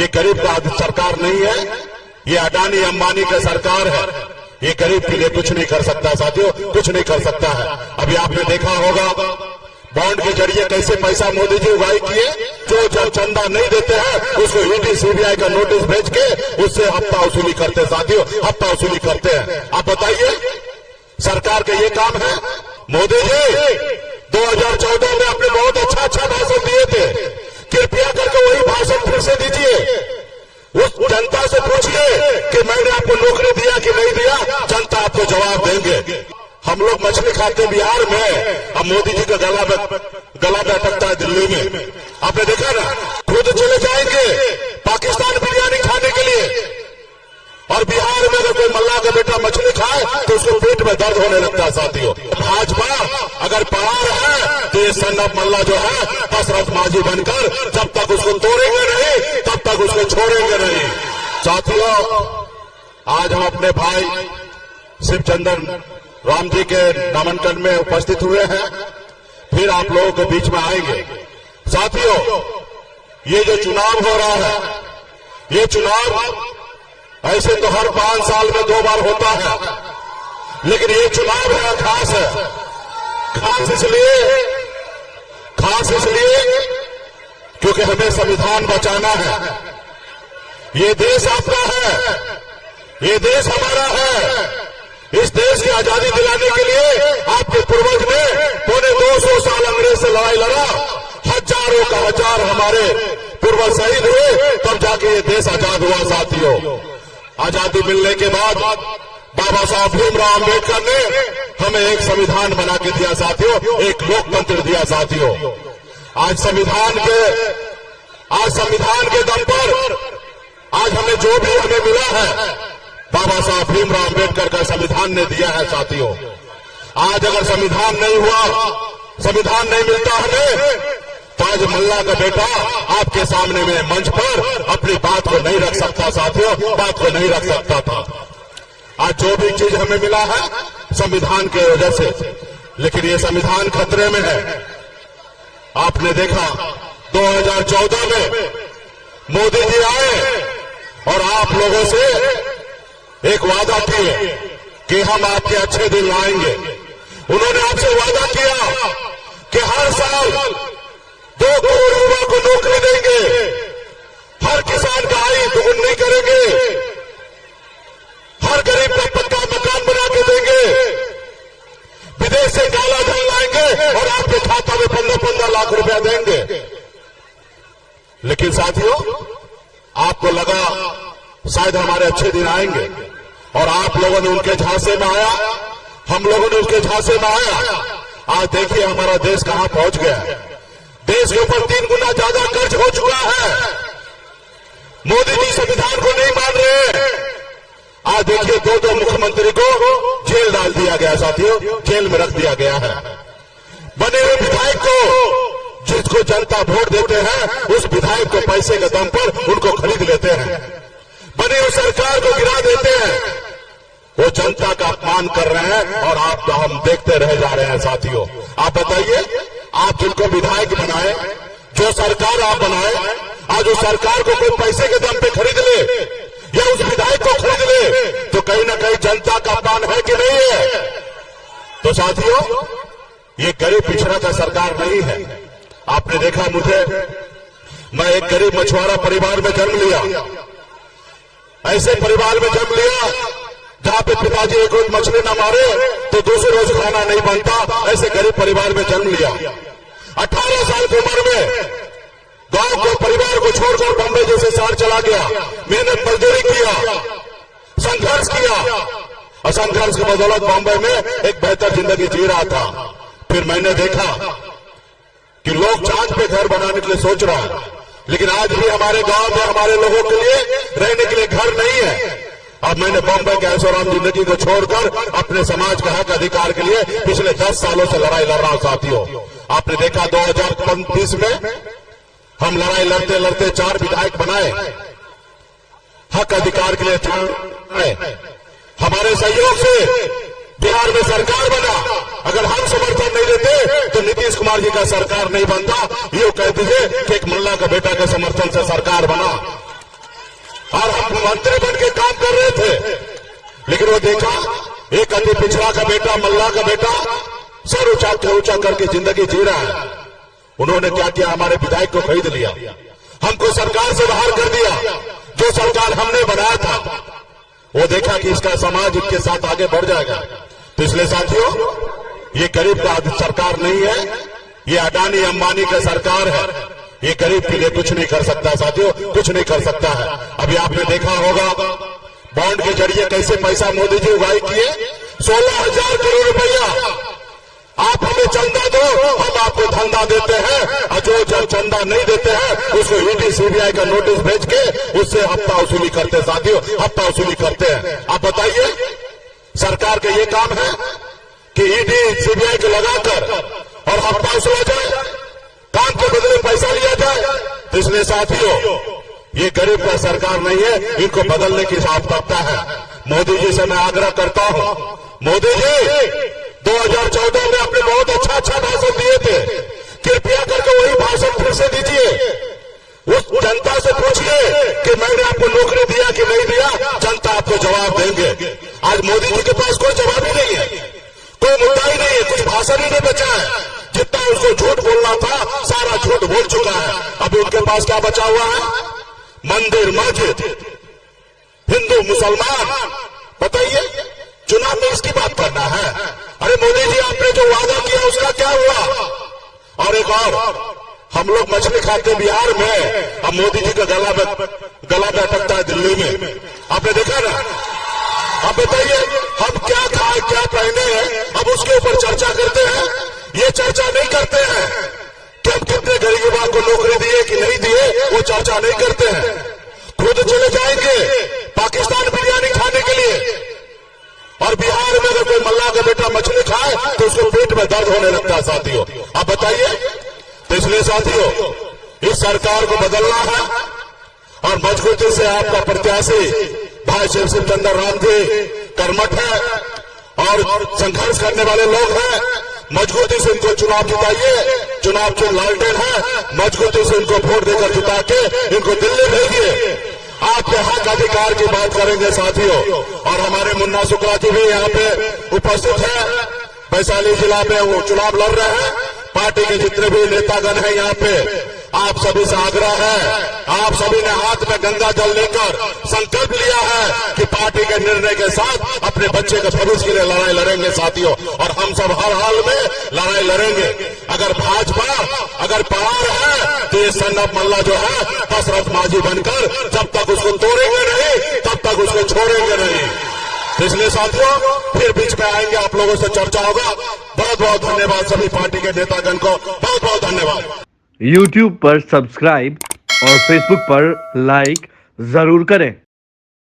ये गरीब का सरकार नहीं है, ये अडानी अंबानी का सरकार है। ये गरीब के लिए कुछ नहीं कर सकता साथियों, कुछ नहीं कर सकता है। अभी आपने देखा होगा बॉन्ड के जरिए कैसे पैसा मोदी जी उगाही किए। जो जब चंदा नहीं देते हैं उसको ईडी सीबीआई का नोटिस भेज के उससे हफ्ता वसूली करते हैं साथियों, हफ्ता वसूली करते हैं। आप बताइए सरकार का ये काम है। मोदी जी 2014 में आपने बहुत अच्छा भाषण दिए थे, कृपया करके वही भाषण फिर से दीजिए। उस जनता से पूछिए कि मैंने आपको नौकरी दिया कि नहीं दिया, जनता आपको जवाब देंगे। हम लोग मछली खाते बिहार में, अब मोदी जी का गला बैठकता है दिल्ली में। आपने देखा ना, खुद चले जाएंगे पाकिस्तान बिरयानी खाने के लिए, और बिहार में अगर कोई मल्ला का बेटा मछली खाए तो उसको पेट में दर्द होने लगता है साथियों। भाजपा अगर पहाड़ है तो ये सन्नत मल्ला जो है दशरथ माझी बनकर जब तक उसको तोड़ेंगे नहीं तब तक उसको छोड़ेंगे नहीं। साथियों, आज हम अपने भाई शिवचंदन राम जी के नामांकन में उपस्थित हुए हैं, फिर आप लोगों के बीच में आएंगे। साथियों, ये जो चुनाव हो रहा है, ये चुनाव ऐसे तो हर 5 साल में 2 बार होता है, लेकिन ये चुनाव है खास है। खास इसलिए क्योंकि हमें संविधान बचाना है। ये देश आपका है, ये देश हमारा है। इस देश की आजादी दिलाने के लिए आपके पूर्वज ने 250 साल अंग्रेज से लड़ाई लड़ा, हजारों का हजार हमारे पूर्वज शहीद हुए, तब जाके ये देश आजाद हुआ साथियों। आजादी मिलने के बाद बाबा साहब भीमराव अम्बेडकर ने हमें एक संविधान बना के दिया साथियों, एक लोकतंत्र दिया साथियों। आज संविधान के दम पर आज हमें जो भी हमें मिला है बाबा साहब भीमराव अम्बेडकर का संविधान ने दिया है साथियों। आज अगर संविधान नहीं हुआ, संविधान नहीं मिलता हमें, तो आज मल्ला का बेटा आपके सामने में मंच पर अपनी बात को नहीं रख सकता साथियों, बात को नहीं रख सकता था। आज जो भी चीज हमें मिला है संविधान के वजह से, लेकिन ये संविधान खतरे में है। आपने देखा 2014 में मोदी जी आए और आप लोगों से एक वादा किए कि हम आपके अच्छे दिन लाएंगे। उन्होंने आपसे वादा किया कि हर साल 2 करोड़ युवा को नौकरी देंगे, हर किसान का आय दोगुनी करेंगे, हर गरीब का पक्का मकान बना के देंगे, विदेश से काला धन लाएंगे और आपके खाता में 15-15 लाख रुपया देंगे। लेकिन साथियों, आपको लगा शायद हमारे अच्छे दिन आएंगे, और आप लोगों ने उनके झांसे में आया, हम लोगों ने उनके झांसे में आया। आज देखिए हमारा देश कहां पहुंच गया है। देश के ऊपर 3 गुना ज्यादा कर्ज हो चुका है। मोदी जी संविधान को नहीं मान रहे। आज देखिए 2 मुख्यमंत्री को जेल डाल दिया गया साथियों, जेल में रख दिया गया है। बने हुए विधायक को, जिसको जनता वोट देते हैं, उस विधायक को पैसे के दम पर उनको खरीद लेते हैं। बने हुए सरकार को गिरा देते हैं। वो जनता का अपमान कर रहे हैं और आप तो हम देखते रह जा रहे हैं साथियों। आप बताइए, आप जिनको विधायक बनाए, जो सरकार आप बनाए, आज उस सरकार को कोई पैसे के दम पे खरीद ले या उस विधायक को खरीद ले, तो कहीं ना कहीं जनता का अपमान है कि नहीं है? तो साथियों, ये गरीब पिछड़ा का सरकार नहीं है। आपने देखा, मैं एक गरीब मछुआरा परिवार में जन्म लिया। ऐसे परिवार में जन्म लिया जहां पे पिताजी एक रोज मछली न मारे तो दूसरे रोज खाना नहीं बनता। ऐसे गरीब परिवार में जन्म लिया। 18 साल की उम्र में गांव के परिवार को छोड़कर बॉम्बे जैसे शहर चला गया। मेहनत मजदूरी किया, संघर्ष किया, और संघर्ष की बदौलत बॉम्बे में एक बेहतर जिंदगी जी रहा था। फिर मैंने देखा कि लोग चांद पे घर बनाने के लिए सोच रहा है, लेकिन आज भी हमारे गांव में हमारे लोगों के लिए रहने के लिए घर नहीं है। अब मैंने बॉम्बे के ऐशोआराम जिंदगी को छोड़कर अपने समाज के हक अधिकार के लिए पिछले 10 सालों से लड़ाई लड़ रहा हूं साथियों। आपने देखा 2025 में हम लड़ाई लड़ते लड़ते 4 विधायक बनाए, हक अधिकार के लिए 4 हमारे सहयोग से बिहार में सरकार बना। अगर हम समर्थन नहीं देते तो नीतीश कुमार जी का सरकार नहीं बनता। ये कह दीजिए कि एक मुल्ला का बेटा के समर्थन से सरकार बना। मंत्री बन के काम कर रहे थे, लेकिन वो देखा एक अति पिछड़ा का बेटा, मल्ला का बेटा सर ऊंचा करके जिंदगी जी रहा है। उन्होंने क्या किया, हमारे विधायक को खरीद लिया, हमको सरकार से बाहर कर दिया। जो सरकार हमने बनाया था, वो देखा कि इसका समाज इसके साथ आगे बढ़ जाएगा। तो इसलिए साथियों, ये गरीब का सरकार नहीं है, ये अडानी अंबानी का सरकार है। ये गरीब के लिए कुछ नहीं कर सकता साथियों, कुछ नहीं कर सकता है। अभी आपने देखा होगा बॉन्ड के जरिए कैसे पैसा मोदी जी उगाही किए, 16,000 करोड़ रुपया। आप हमें चंदा दो, हम आपको धंधा देते हैं, और जो चंदा नहीं देते हैं उसको ईडी सीबीआई का नोटिस भेज के उससे हफ्ता वसूली करते हैं साथियों, हफ्ता वसूली करते हैं। आप बताइए, सरकार का ये काम है कि ईडी सीबीआई को लगाकर और हफ्ता वसूला जाए, काम के बदले पैसा लिया जाए। तो इसलिए साथियों, ये गरीब का सरकार नहीं है, इनको बदलने की आवश्यकता है। मोदी जी से मैं आग्रह करता हूं, मोदी जी 2014 में आपने बहुत अच्छा भाषण दिए थे, कृपया करके वही भाषण फिर से दीजिए। उस जनता से पूछिए कि मैंने आपको नौकरी दिया कि नहीं दिया, जनता आपको जवाब देंगे। आज मोदी जी के पास कोई जवाब ही नहीं है, कोई मुद्दा ही नहीं है, कुछ भाषण ही नहीं बचा है। जितना उसको झूठ बोलना था सारा झूठ बोल चुका है। अभी उनके पास क्या बचा हुआ है? मंदिर, मस्जिद, हिंदू मुसलमान। बताइए, चुनाव में इसकी बात करना है? अरे मोदी जी, आपने जो वादा किया उसका क्या हुआ? और एक और, हम लोग मछली खाते बिहार में, अब मोदी जी का गला बैठकता है दिल्ली में, आपने देखा ना? अब बताइए, हम क्या खाए क्या पहने हैं, अब उसके ऊपर चर्चा करते हैं। ये चर्चा नहीं करते हैं कि हम कितने गरीबों को नौकरी दिए कि नहीं दिए, वो चर्चा नहीं करते हैं। खुद चले जाएंगे पाकिस्तान बिरयानी खाने के लिए, और बिहार में अगर कोई मल्ला का बेटा मछली खाए तो उसको पेट में दर्द होने लगता है साथियों। आप बताइए। तो इसलिए साथियों, इस सरकार को बदलना है, और मजबूती से आपका प्रत्याशी भाई शिव चंद्र राम जी कर्मठ है और संघर्ष करने वाले लोग हैं। मजबूती से इनको चुनाव जिताइए, चुनाव के लालटेन है, मजबूती से इनको वोट देकर जिता के इनको दिल्ली भेजिए। आप यहाँ का अधिकार की बात करेंगे साथियों, और हमारे मुन्ना शुक्ला जी भी यहाँ पे उपस्थित है, वैशाली जिला में वो चुनाव लड़ रहे हैं। पार्टी के जितने भी नेतागण हैं यहाँ पे, आप सभी से आग्रह है, आप सभी ने हाथ में गंगा जल लेकर संकल्प लिया है कि पार्टी के निर्णय के साथ अपने बच्चे के भविष्य के लिए लड़ाई लड़ेंगे साथियों, और हम सब हर हाल में लड़ाई लड़ेंगे। अगर भाजपा अगर पहाड़ है तो ये सन्नप मल्ला जो है दशरथ माझी बनकर जब तक उसको तोड़ेंगे नहीं तब तक उसको छोड़ेंगे नहीं। इसलिए साथियों, फिर बीच में आएंगे, आप लोगों से चर्चा होगा। बहुत बहुत धन्यवाद सभी पार्टी के नेतागण को, बहुत बहुत धन्यवाद। YouTube पर सब्सक्राइब और Facebook पर लाइक जरूर करें।